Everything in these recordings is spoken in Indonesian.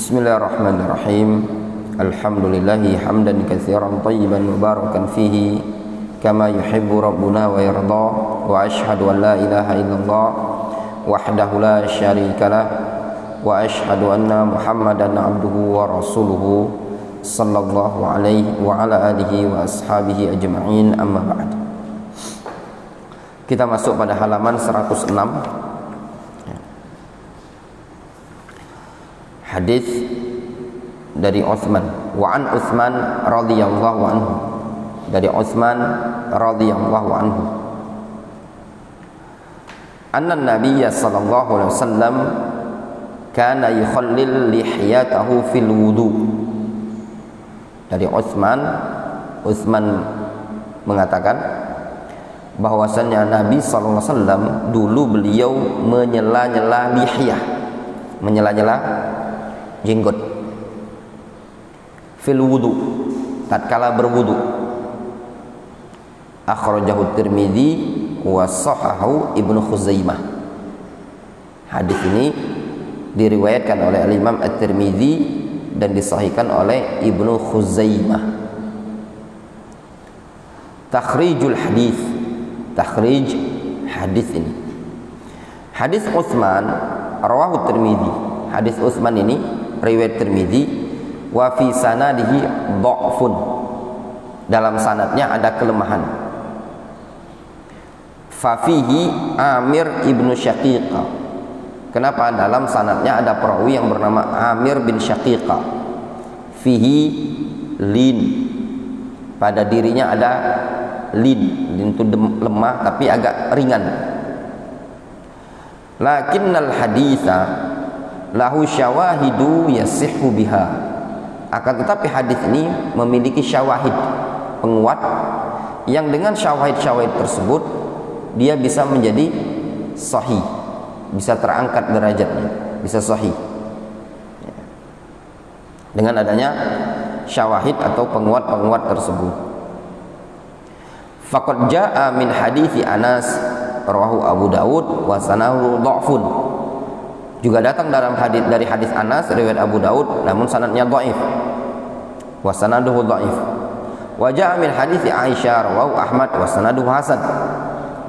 Bismillahirrahmanirrahim. Alhamdulillahi hamdan katsiran tayyiban mubarakan fihi kama yuhibbu rabbuna wa yarda, wa ashhadu an la ilaha illallah wahdahu la syarika lah, wa ashhadu anna Muhammadan abduhu wa rasuluhu sallallahu alaihi wa ala alihi wa ashabihi ajma'in, amma ba'd. Kita masuk pada halaman 106. Hadis dari Utsman, wa an Utsman radhiyallahu anhu, dari Utsman radhiyallahu anhu, anna nabiyya sallallahu alaihi wasallam kana yukhallil lihyatahu fil wudu. Dari Utsman mengatakan bahwasannya Nabi sallallahu alaihi wasallam dulu beliau menyela-nyela lihyah, menyela-nyela jenggot, fil wudu, tatkala berwudu. Akhrajahu Tirmidzi wa shahahu Ibnu Khuzaimah. Hadis ini diriwayatkan oleh Imam At-Tirmidzi dan disahihkan oleh Ibnu Khuzaimah. Takhrijul hadis, takhrij hadis ini. Hadis Utsman rawahu Tirmidzi. Hadis Utsman ini riwayat Tirmidzi, wa fi sanadihi dha'fun, dalam sanadnya ada kelemahan. Fa fihi Amir ibnu Syaqiqa. Kenapa dalam sanadnya ada perawi yang bernama Amir bin Syaqiqa? Fihi lin, pada dirinya ada lin. Lin itu lemah tapi agak ringan. Lakinnal haditsa lahu syawahidu yasihhu biha. Akan tetapi hadis ini memiliki syawahid, penguat, yang dengan syawahid-syawahid tersebut dia bisa menjadi sahih, bisa terangkat derajatnya, bisa sahih dengan adanya syawahid atau penguat-penguat tersebut. Faqad jaa min hadithi Anas rawahu Abu Daud wa sanahu dha'fun. Juga datang dalam hadis dari hadis Anas riwayat Abu Daud namun sanadnya dhaif, wa sanaduhu dhaif. Wa jaa min hadits Aisyah rawahu Ahmad wa sanaduhu hasan.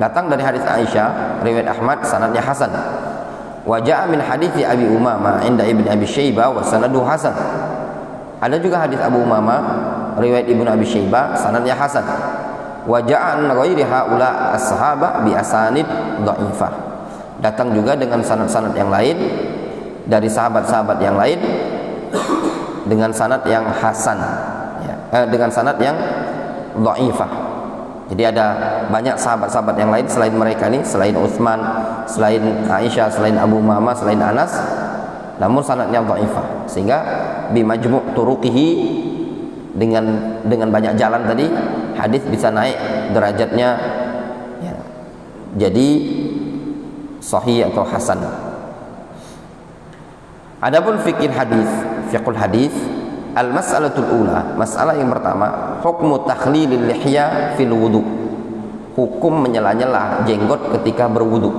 Datang dari hadis Aisyah riwayat Ahmad sanadnya hasan. Wa jaa min hadits Abi Umamah inda Ibnu Abi Syaibah wa sanaduhu hasan. Ada juga hadis Abu Umamah riwayat Ibnu Abi Syaibah sanadnya hasan. Wa jaa an ghairi haula as-sahaba bi asanid dhaifah. Datang juga dengan sanad-sanad yang lain dari sahabat-sahabat yang lain dengan sanad yang hasan, dengan sanad yang dhaifah. Jadi ada banyak sahabat-sahabat yang lain selain mereka ini, selain Utsman, selain Aisyah, selain Abu Umamah, selain Anas, namun sanadnya dhaifah. Sehingga bi majmu' turuqihi, dengan banyak jalan tadi hadis bisa naik derajatnya, jadi sahih atau hasan. Adapun fiqh hadis, al-mas'alatul ula, masalah yang pertama, hukmu takhlilil lihya fil wudu. Hukum menyela-nyela jenggot ketika berwudu.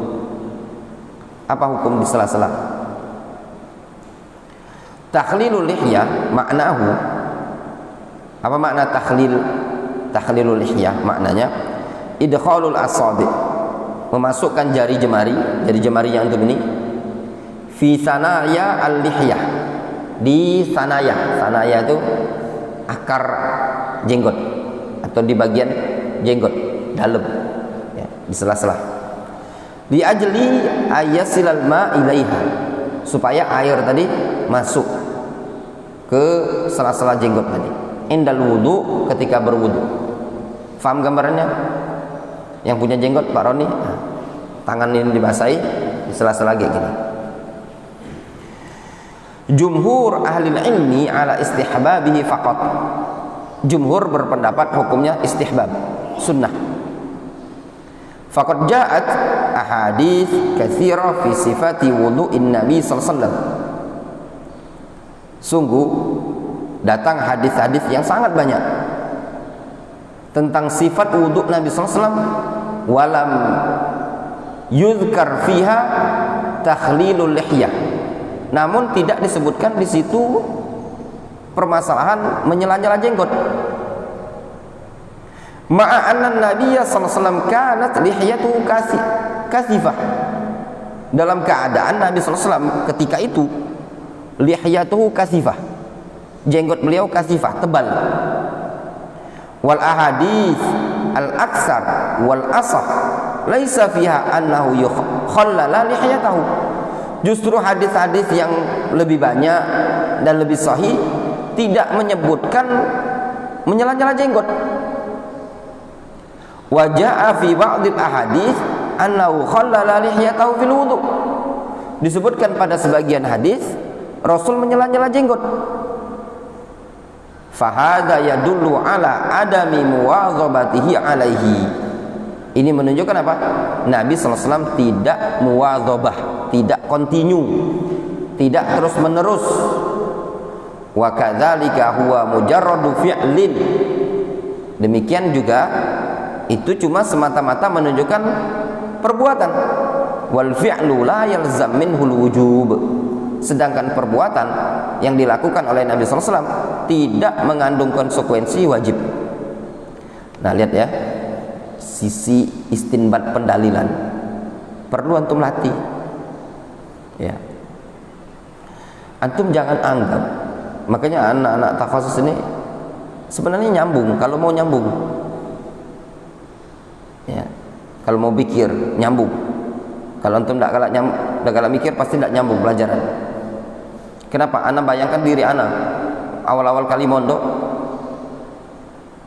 Apa hukum di sela-sela? Takhlilul lihya maknahu, apa makna takhlilul lihya? Maknanya idkhalul asabi', memasukkan jari jemari yang untuk ini, fi sanaya al-lihyah, di sanaya itu akar jenggot atau di bagian jenggot dalam, di sela-sela. Li ajli ayasilal ma ilaiha, supaya air tadi masuk ke sela-sela jenggot tadi. Indal wudu, ketika berwudu. Faham gambarannya? Yang punya jenggot Pak Roni, tangan ini dibasahi di sela-sela kayak gini. Jumhur ahli ilmi ala istihbabihi faqat. Jumhur berpendapat hukumnya istihbab, sunnah. Faqad ja'at ahadits katsira fi sifati wudu'in Nabi sallallahu alaihi wasallam. Sungguh datang hadis-hadis yang sangat banyak tentang sifat wudhu Nabi SAW, walam yuzkar fiha takhlilul lihyah, namun tidak disebutkan di situ permasalahan menyela-nyela jenggot. Ma'anna Nabiya sallallahu alaihi wasallam kanat lihiyatuhu kasifah. Dalam keadaan Nabi sallallahu alaihi wasallam ketika itu lihiyatuhu kasifah, jenggot beliau kasifah, tebal. Wal ahadits al aksar wal asah laisa fiha annahu yukhallala lihiyatahu. Justru hadis-hadis yang lebih banyak dan lebih sahih tidak menyebutkan menyela-nyela jenggot. Wa jaa fi ba'dil ahadits annahu khallala lihiyatahu fil wudu. Disebutkan pada sebagian hadis Rasul menyela-nyela jenggot. Fahada yadullu ala adami muwazabatihi alaihi. Ini menunjukkan apa? Nabi SAW tidak muwazabah, tidak kontinu, tidak terus menerus. Wa kadzalika huwa mujarradu fi'lin. Demikian juga itu cuma semata-mata menunjukkan perbuatan. Wal fi'lu la yalzam minhul wujub. Sedangkan perbuatan yang dilakukan oleh Nabi SAW tidak mengandung konsekuensi wajib. Nah, lihat ya, sisi istinbat pendalilan perlu antum latih ya. Antum jangan anggap, makanya anak-anak takhasus ini sebenarnya nyambung kalau mau nyambung ya. Kalau mau pikir nyambung. Kalau antum tidak galak mikir pasti tidak nyambung pelajaran. Kenapa? Ana bayangkan diri ana awal-awal kali mondok,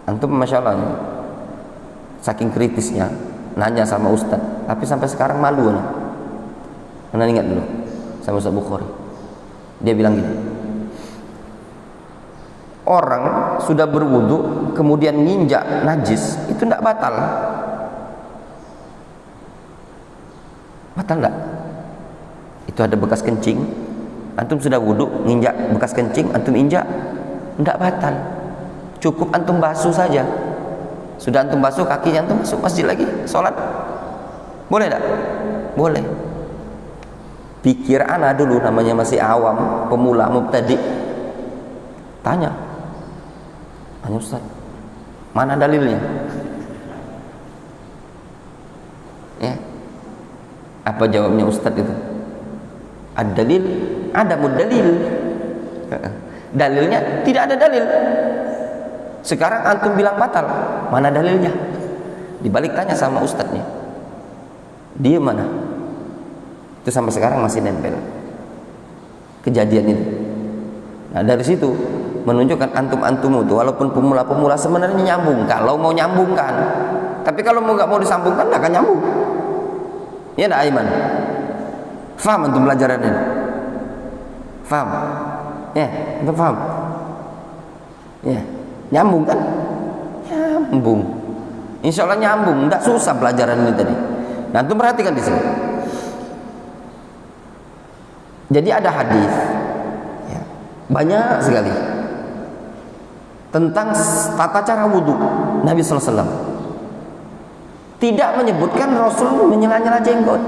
antum masya Allah saking kritisnya nanya sama ustaz, tapi sampai sekarang malu ana. Ana ingat dulu sama Ustaz Bukhari, dia bilang gini, orang sudah berwudu kemudian nginjak najis itu tidak batal. Batal enggak? Itu ada bekas kencing, antum sudah wudu nginjak bekas kencing, antum injak, enggak batal. Cukup antum basuh saja. Sudah antum basuh kakinya, antum masuk masjid lagi sholat. Boleh enggak? Boleh. Pikir ana dulu, namanya masih awam, pemula, mubtadi. Tanya Ustaz, mana dalilnya? Ya. Apa jawabnya Ustaz itu? Ad-dalil, ada mudalil. Dalilnya tidak ada dalil. Sekarang antum bilang batal, mana dalilnya? Dibalik tanya sama ustadznya, dia mana? Itu sampai sekarang masih nempel kejadian itu. Nah, dari situ menunjukkan antum-antum itu walaupun pemula-pemula sebenarnya nyambung kalau mau nyambungkan. Tapi kalau nggak mau disambungkan nggak akan nyambung. Ya enggak Aiman? Faham antum pelajaran ini? Faham? Ya, antum faham? Ya, nyambung kan? Nyambung. Insya Allah nyambung, enggak susah pelajaran ini tadi. Nah, antum perhatikan di sini. Jadi ada hadis ya, banyak sekali tentang tata cara wudhu Nabi SAW. Tidak menyebutkan Rasul menyela-nyela jenggot.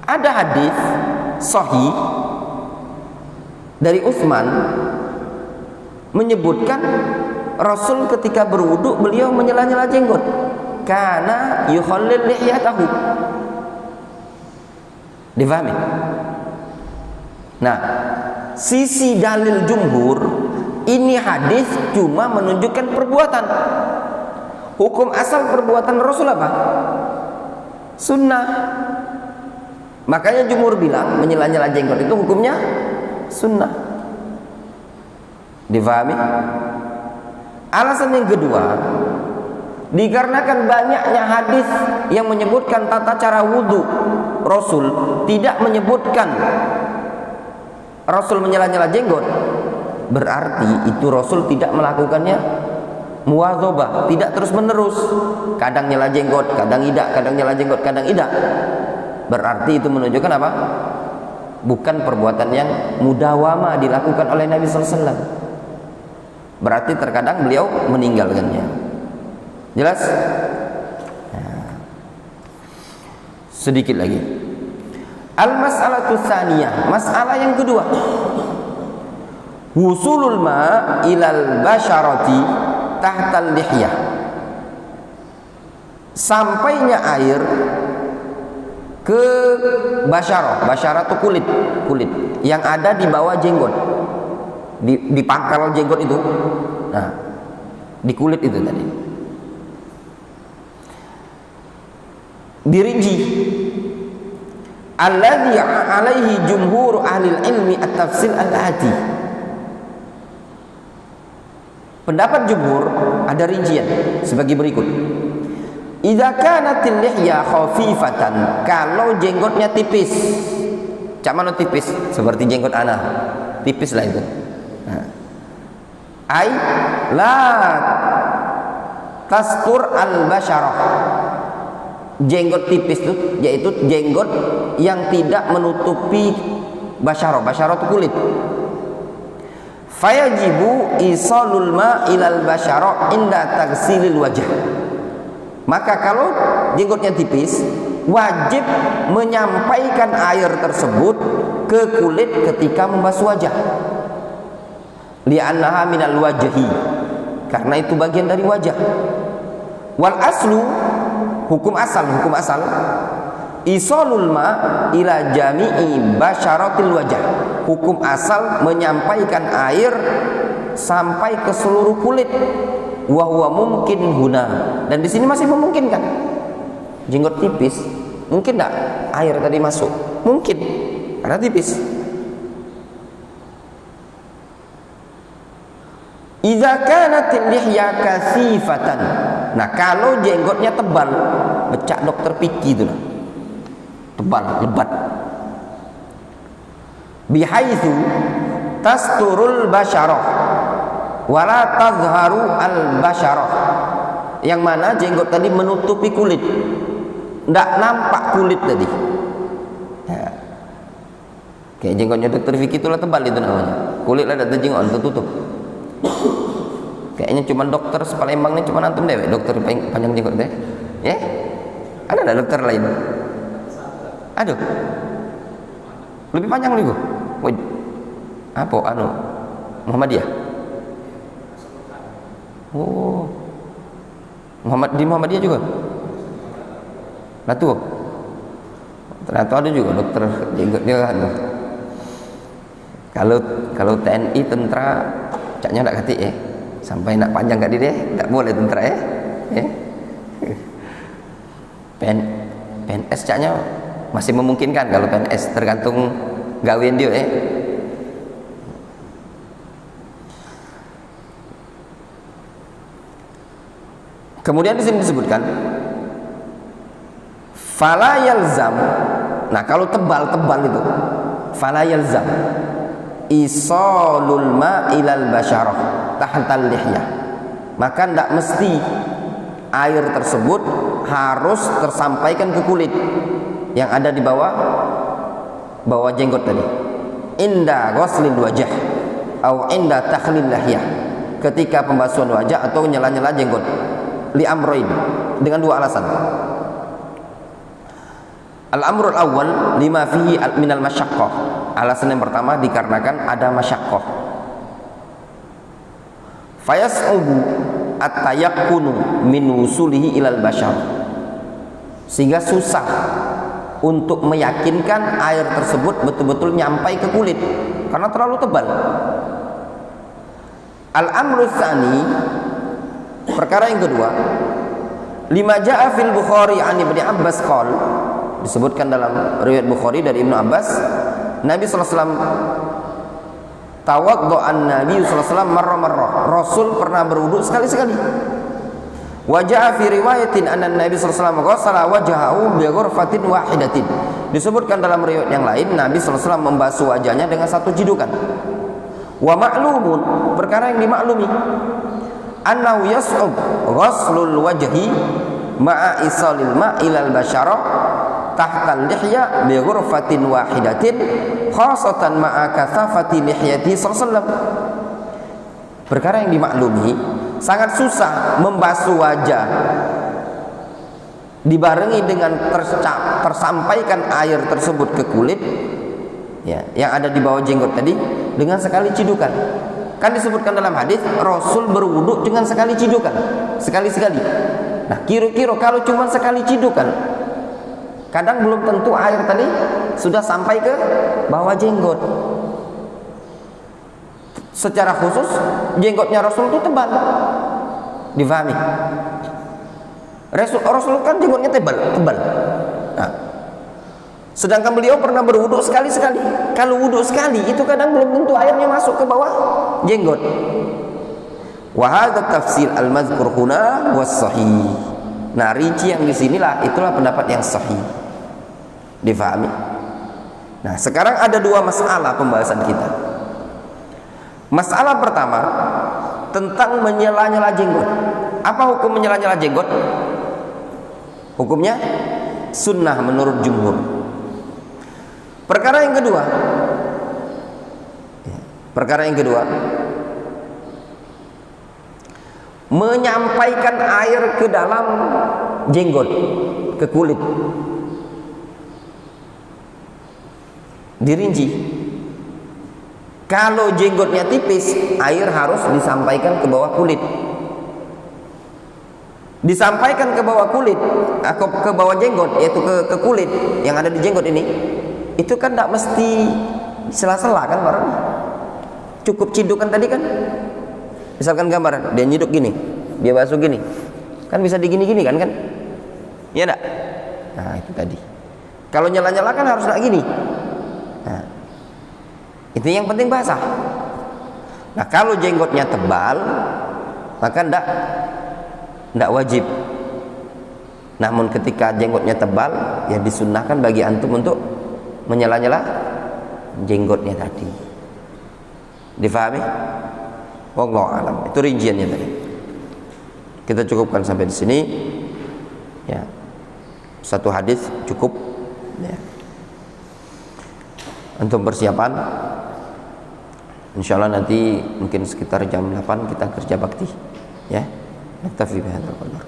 Ada hadis sahih dari Utsman menyebutkan Rasul ketika berwudu beliau menyela-nyela jenggot. Kana yukhallil lihiyatahu. Difahami? Nah, sisi dalil jumhur ini hadis cuma menunjukkan perbuatan. Hukum asal perbuatan Rasul apa? Sunnah. Makanya jumhur bilang menyela-nyela jenggot itu hukumnya sunnah. Difahami? Alasan yang kedua, dikarenakan banyaknya hadis yang menyebutkan tata cara wudu Rasul, tidak menyebutkan Rasul menyela-nyela jenggot, berarti itu Rasul tidak melakukannya muwadzabah, tidak terus menerus, kadang nyela jenggot, kadang tidak, kadang nyela jenggot, kadang tidak. Berarti itu menunjukkan apa? Bukan perbuatan yang mudawama dilakukan oleh Nabi SAW. Berarti terkadang beliau meninggalkannya. Jelas? Nah, sedikit lagi. Al-mas'alatu tsaniyah, masalah yang kedua. Wusulul ma ilal basyarati tahtal lihyah. Sampainya air ke basyarah. Basyarah itu kulit yang ada di bawah jenggot. Di pangkal jenggot itu. Nah, di kulit itu tadi. Dirinci. Alladhi alaihi jumhur ahli ilmi at-tafsil al-ati. Pendapat jumhur ada rincian sebagai berikut. Idza kanatil lihya khafifatan, kalau jenggotnya tipis. Cak mana tipis? Seperti jenggot anak. Tipis lah itu. Nah. Ai la tastur al-basyarah. Jenggot tipis itu yaitu jenggot yang tidak menutupi basyarah. Basyarah itu kulit. Fayajibu isalul ma ilal basyarah inda taghsilil wajah. Maka kalau jenggotnya tipis, wajib menyampaikan air tersebut ke kulit ketika membasuh wajah. Li'annaha minal wajhi, karena itu bagian dari wajah. Wal aslu, hukum asal isalul ma ila jami'i basyaratil wajah. Hukum asal menyampaikan air sampai ke seluruh kulit. Wa huwa mungkin huna, dan di sini masih memungkinkan. Jenggot tipis, mungkin enggak air tadi masuk? Mungkin, karena tipis. Idza kanatil lihya kasifatan. Nah, kalau jenggotnya tebal, becak dokter Piki itu lah. Tebal, lebat. Bihaitsu tasturul basyarah wala tazharu al-basyarah, yang mana jenggot tadi menutupi kulit, tidak nampak kulit tadi ya. Kayak jenggotnya dokter Vicky itulah tebal itu namanya, kulit lah ada jenggot tertutup. Kayaknya cuma dokter Palembang ini cuma antum dewek dokter panjang jenggot deh ya. Ada enggak dokter lain? Aduh, lebih panjang lagi. Woi, apa Muhammadiyah? Oh, di Muhammadiyah juga. Nah tuh, ternyata ada juga dokter jenggotnya kan. Kalau TNI tentara, caknya nak kati sampai nak panjang kat dia, tak boleh tentara PNS caknya masih memungkinkan kalau PNS, tergantung gawean dia Kemudian di sini disebutkan fala yalzam. Nah, kalau tebal-tebal itu fala yalzam isalul ma ilal basyarah tahtal lihyah. Maka tidak mesti air tersebut harus tersampaikan ke kulit yang ada di bawah jenggot tadi. Inda ghuslil wajah atau inda takhlil lihyah, ketika pembasuhan wajah atau nyela-nyela jenggot. Li amroin, dengan dua alasan. Al-amrul awal lima fihi minal masyaqqah. Alasan yang pertama dikarenakan ada masyaqqah. Fayas'ubu at-tayaqqunu min wusulihi ilal basyar. Sehingga susah untuk meyakinkan air tersebut betul-betul nyampai ke kulit karena terlalu tebal. Al-amru tsani, perkara yang kedua, lima ja'a fil Bukhari an Ibnu Abbas qol, disebutkan dalam riwayat Bukhari dari Ibnu Abbas, Nabi sallallahu alaihi wasallam tawaddu'an Nabi sallallahu alaihi wasallam marra-marra, Rasul pernah berwudu sekali-sekali. Wa ja'a fi riwayatin anna Nabi sallallahu alaihi wasallam ghassala wajhahu bi ghurfatin wahidatin. Disebutkan dalam riwayat yang lain Nabi sallallahu alaihi wasallam membasuh wajahnya dengan satu jidukan. Wa ma'lumun, perkara yang dimaklumi, annahu yas'ub ghuslul wajhi ma'a isalil ma'ilal basyarah tahtal lihya bi ghurfatin wahidatin khasatan ma'a kathafati lihyati sallallahu. Perkara yang dimaklumi, sangat susah membasuh wajah dibarengi dengan tersampaikan air tersebut ke kulit, ya, yang ada di bawah jenggot tadi, dengan sekali cidukan. Kan disebutkan dalam hadis Rasul berwudu dengan sekali cidukan, sekali-sekali. Nah, kira-kira kalau cuma sekali cidukan, kadang belum tentu air tadi sudah sampai ke bawah jenggot. Secara khusus jenggotnya Rasul itu tebal, difahami? Rasul kan jenggotnya tebal. Nah, sedangkan beliau pernah berwudu sekali-sekali. Kalau wudu sekali itu kadang belum tentu airnya masuk ke bawah jenggot. Wa hadza tafsir al-mazkur huna was sahih. Nah, rinci yang di sinilah itulah pendapat yang sahih. Difahami? Nah, sekarang ada dua masalah pembahasan kita. Masalah pertama tentang menyela-nyela jenggot. Apa hukum menyela-nyela jenggot? Hukumnya sunnah menurut jumhur. Perkara yang kedua, menyampaikan air ke dalam jenggot, ke kulit. Dirinci. Kalau jenggotnya tipis, air harus disampaikan ke bawah kulit. Disampaikan ke bawah kulit, ke bawah jenggot, yaitu ke kulit yang ada di jenggot ini. Itu kan tidak mesti sela-sela kan barangnya. Cukup cidukan tadi kan. Misalkan gambar, dia nyiduk gini, dia basuh gini, kan bisa digini-gini kan? Iya enggak? Nah, itu tadi. Kalau nyala-nyala kan harus enggak gini. Nah, itu yang penting basah. Nah, kalau jenggotnya tebal, maka enggak wajib. Namun ketika jenggotnya tebal, ya disunnahkan bagi antum untuk menyela-nyela jenggotnya tadi. Difahami? Wallahu alam. Itu rinciannya tadi. Kita cukupkan sampai di sini. Ya. Satu hadis cukup. Ya. Untuk persiapan, insyaallah nanti mungkin sekitar jam 8 kita kerja bakti. Ya. Naktafi bihadzal qadar.